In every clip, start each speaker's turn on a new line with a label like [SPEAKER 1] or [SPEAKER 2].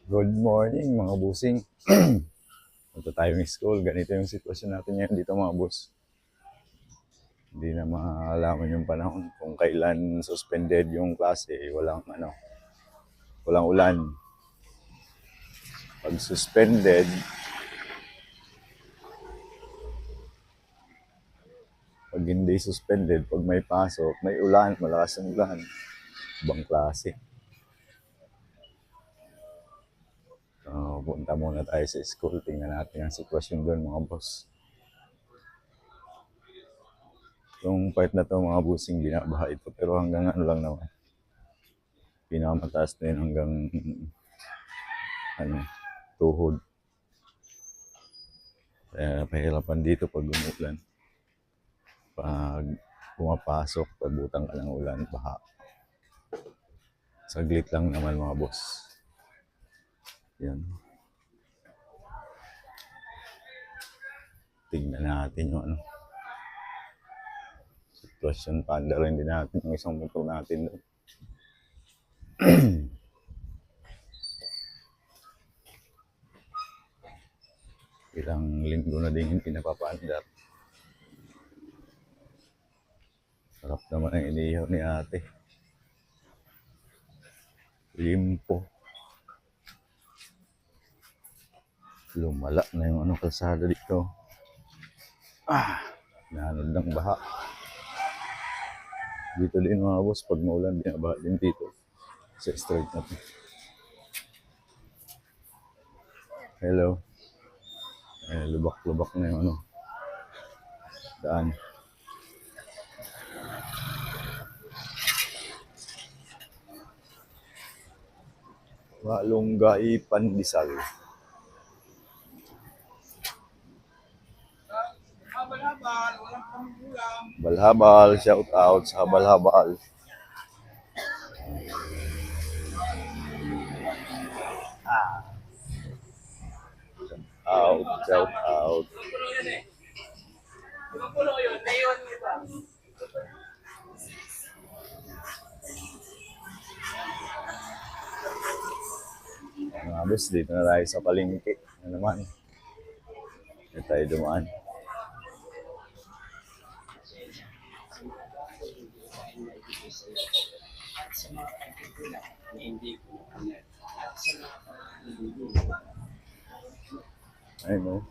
[SPEAKER 1] Good morning mga busing. Punta tayong school. Ganito yung sitwasyon natin ngayon dito mga boss. Hindi na maalaman yung panahon kung kailan suspended yung klase. Walang ulan. Pag suspended, pag hindi suspended, pag may pasok, may ulan, malakas ang ulan. Ibang klase. Punta muna tayo sa school. Tingnan natin ang sitwasyon doon mga boss. Yung part na to mga busing binabaha ito pero hanggang ano lang naman. Pinakamataas na yun hanggang tuhod. Kaya pahirapan dito pag umulan. Pag pumapasok, pagbutang ka ng ulan, baha. Saglit lang naman mga boss. Yan. Tingnan natin yung sitwasyon. Panda rin din natin yung isang motor natin doon. Ilang linggo na din yung pinapapandar. Sarap naman ang inihaw ni ate. Limpo. Lumala na yung kalsada dito. Nanod ng baha. Dito din mga boss, pag maulan, binabaha din dito. Sa street na to. Hello. Lubak-lubak na yung daan. Malunggay Pandesal. Balhabal, shout out sa Balhabal. Shout out. Mga boss, dito na tayo sa palengke. Ano naman? Dito tayo dumaan. Ayun o.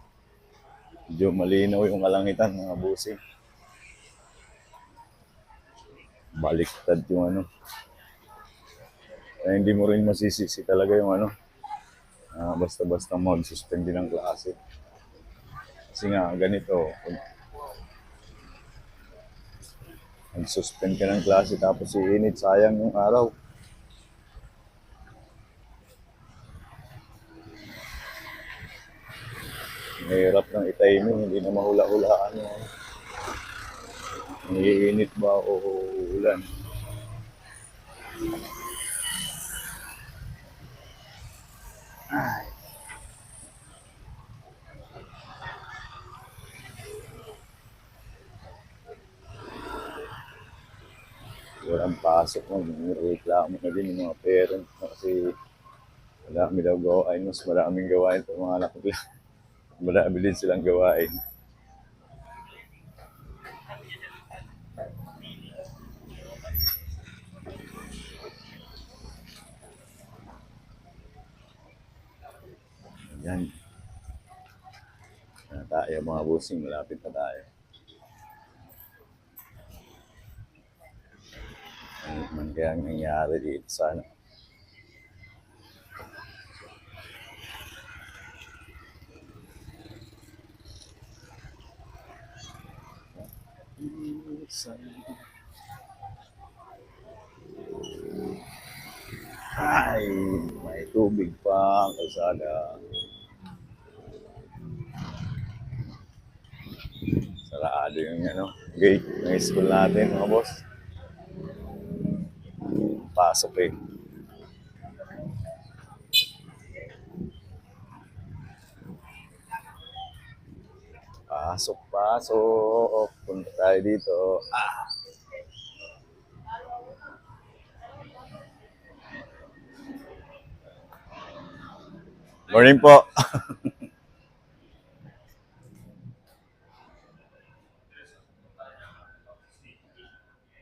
[SPEAKER 1] Medyo malinaw yung kalangitan mga busing. Baliktad yung Kaya hindi mo rin masisisi talaga yung basta-basta mag-suspend din ng klase. Kasi nga, ganito, mag-suspend ka ng klase tapos iinit, sayang yung araw. Mahirap ng i-timing, hindi na mahula-hulaan yung iinit ba o ulan. Ay. Walang pasok mo, reklamo na din yung mga parents kasi marami daw gawain, mas maraming gawain sa mga anak nila. Marami din silang gawain. Yan. Tayo mga busing, malapit na tayo. Ano man kaya ang nangyari dito sana. Ay, may tubig pa ang kalsada. Sarado yung gate ng school natin mga boss. Pasok eh. Pasok. Punta tayo dito. Morning po.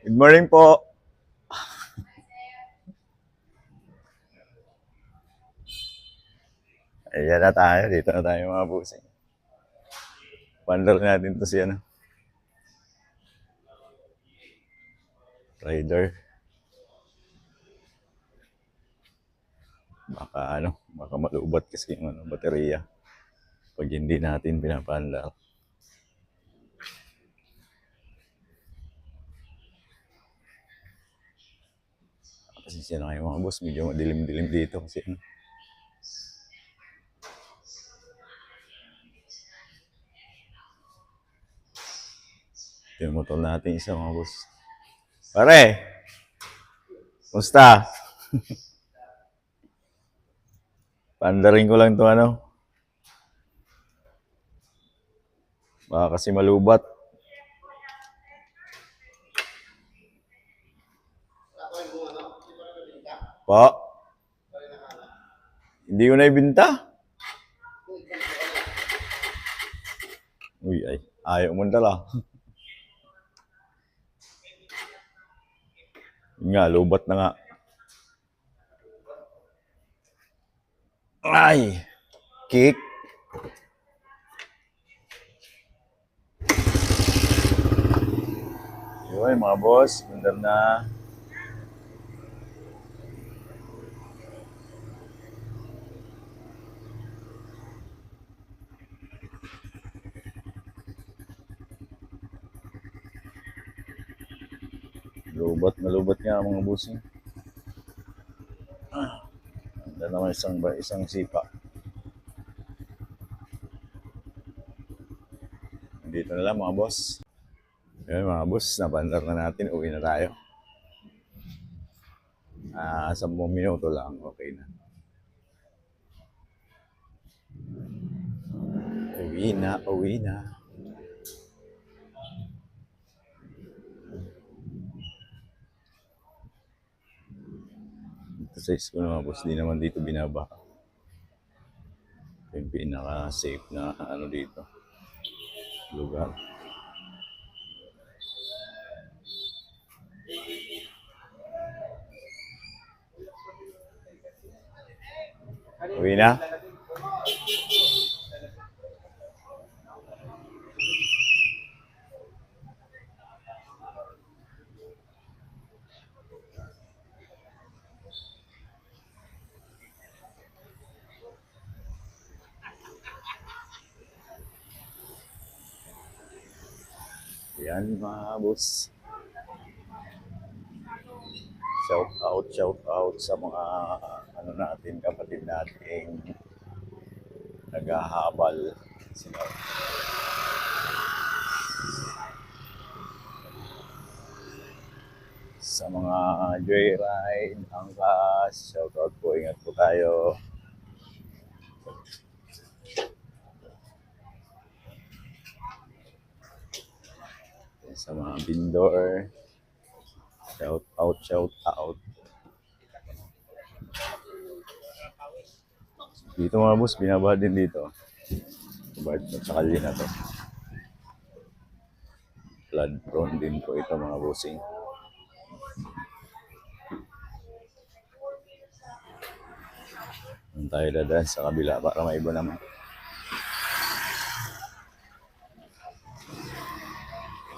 [SPEAKER 1] Good morning po. Ayan na tayo. Dito na tayo mga busing. Pandar natin to si ano. Rider. Baka malubat kasi yung baterya. Pag hindi natin pinapandar. Pasensya na kayo mga boss. Medyo madilim-dilim dito kasi ano. Ito yung motor natin isa mga boss. Pare! Musta? Pandarin ko lang to ano. Baka kasi malubat. Po? Hindi ko na ibinta? Uy, ay. Ayaw mo dala. Yun nga, lubat na nga. Ay! Kick. Yun, mga boss. Mandar na. Malubat nga mga boss. Anda naman isang sipa. Dito na lang mga boss. Yun mga boss, napandar na natin. Uwi na tayo. 10 minuto lang. Okay na. Uwi na. Ito sa school mga boss, di naman dito binaba. Ito yung pinaka-safe na ano dito. Lugar. Uwi na? Yan mga boss. Shout out sa mga ano natin, kapatid nating naghahabal. Sino? Sa mga joyride, angkas, shout out po, ingat po tayo. Sa mga vendor, shout out. Dito mga boss, binaba din dito. Bart sa kalye na to. Flood prone din po ito mga bossing. Tayo dadaan sa kabila para maiba naman.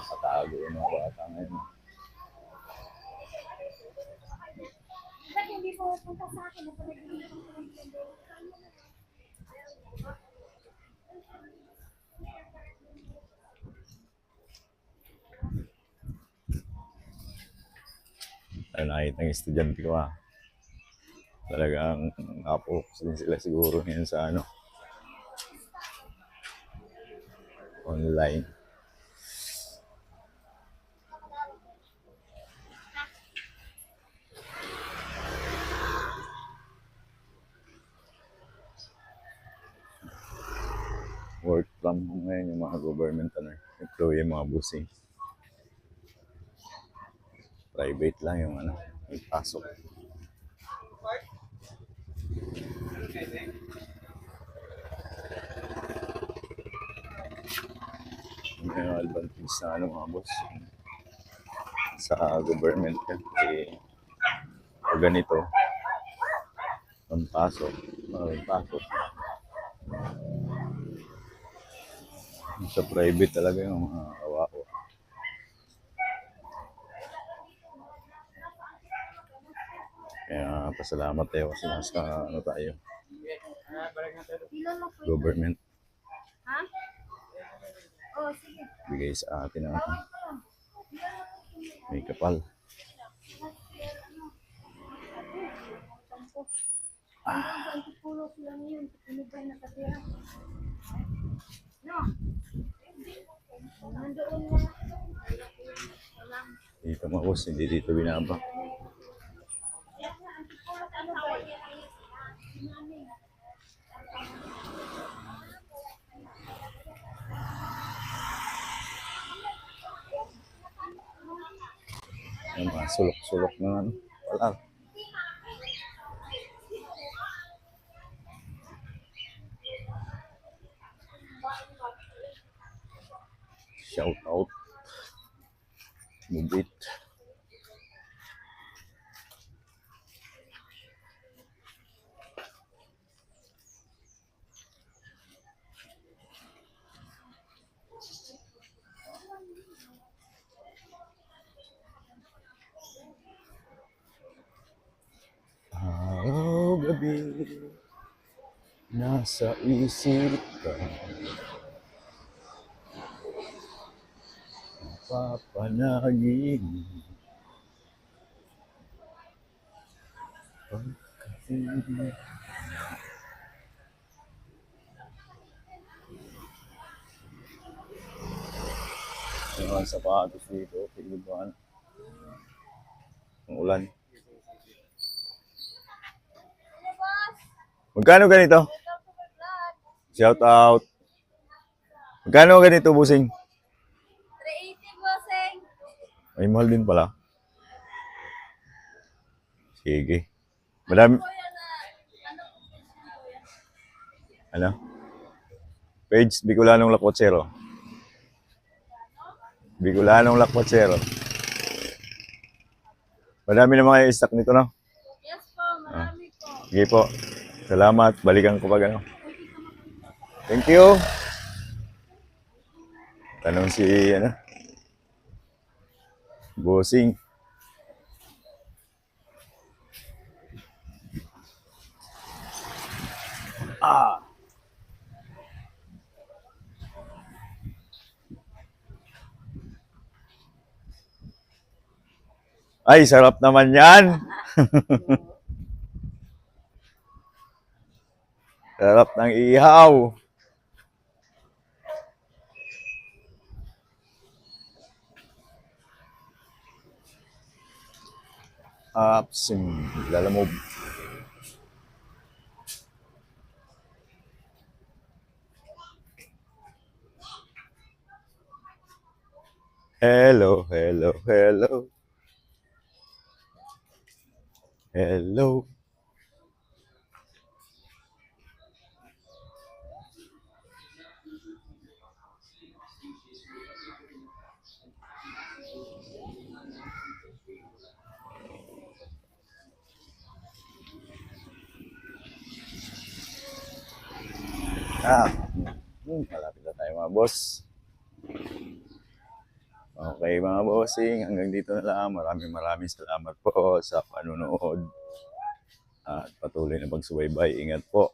[SPEAKER 1] Katago yung mga bata ngayon.
[SPEAKER 2] Ba't hindi po punta sa akin na pala
[SPEAKER 1] Ay, nakita ng estudyante ko talagang nakapokus din sila siguro ngayon sa ano, online. Work from home ngayon yung mga government employee, mga busing. Private lang yung ano, may pasok. may advantage na ano mga boss sa government kasi pag ganito pampasok pampasok sa private talaga yung mga kawawa. Kaya pasalamat tayo kasi nasa ano tayo
[SPEAKER 2] Ilan mo po?
[SPEAKER 1] government
[SPEAKER 2] Ha? Oh, sige.
[SPEAKER 1] bigay sa atin ng may kapal.
[SPEAKER 2] Ang antipulot lang yun. Ano ba yung nakatira? No? Nandoon na.
[SPEAKER 1] Dito mga boss, hindi dito binaba.
[SPEAKER 2] Antipulot ano ba?
[SPEAKER 1] Yung mga sulok-sulok na ano. Wala. Shout out. Move it. Araw-gabi nasa isip ka, papanagin pagkatingin. Yung mga sapatos dito, pilibuan. Ang ulan. Magkano ganito? Shout out. Magkano ganito, busing?
[SPEAKER 2] 380 bossing.
[SPEAKER 1] Ay, mahal din pala. Sige. Madami. Ano? Page, Bicolanong Lakwatsero. Bicolanong Lakwatsero. Madami na mga stock nito, no?
[SPEAKER 2] Yes po, marami po.
[SPEAKER 1] Sige po. Salamat. Balikan ko pag ano. Thank you. Tanong si, ano? Bossing. Ah! Ay, sarap naman yan. Sarap ng ihaw. Apsim. Lalamog. Hello, hello, hello. Hello. Malapit na tayo mga boss. Okay mga bossing, hanggang dito na lang. Maraming salamat po sa panunood. At patuloy na pagsubaybay. Ingat po.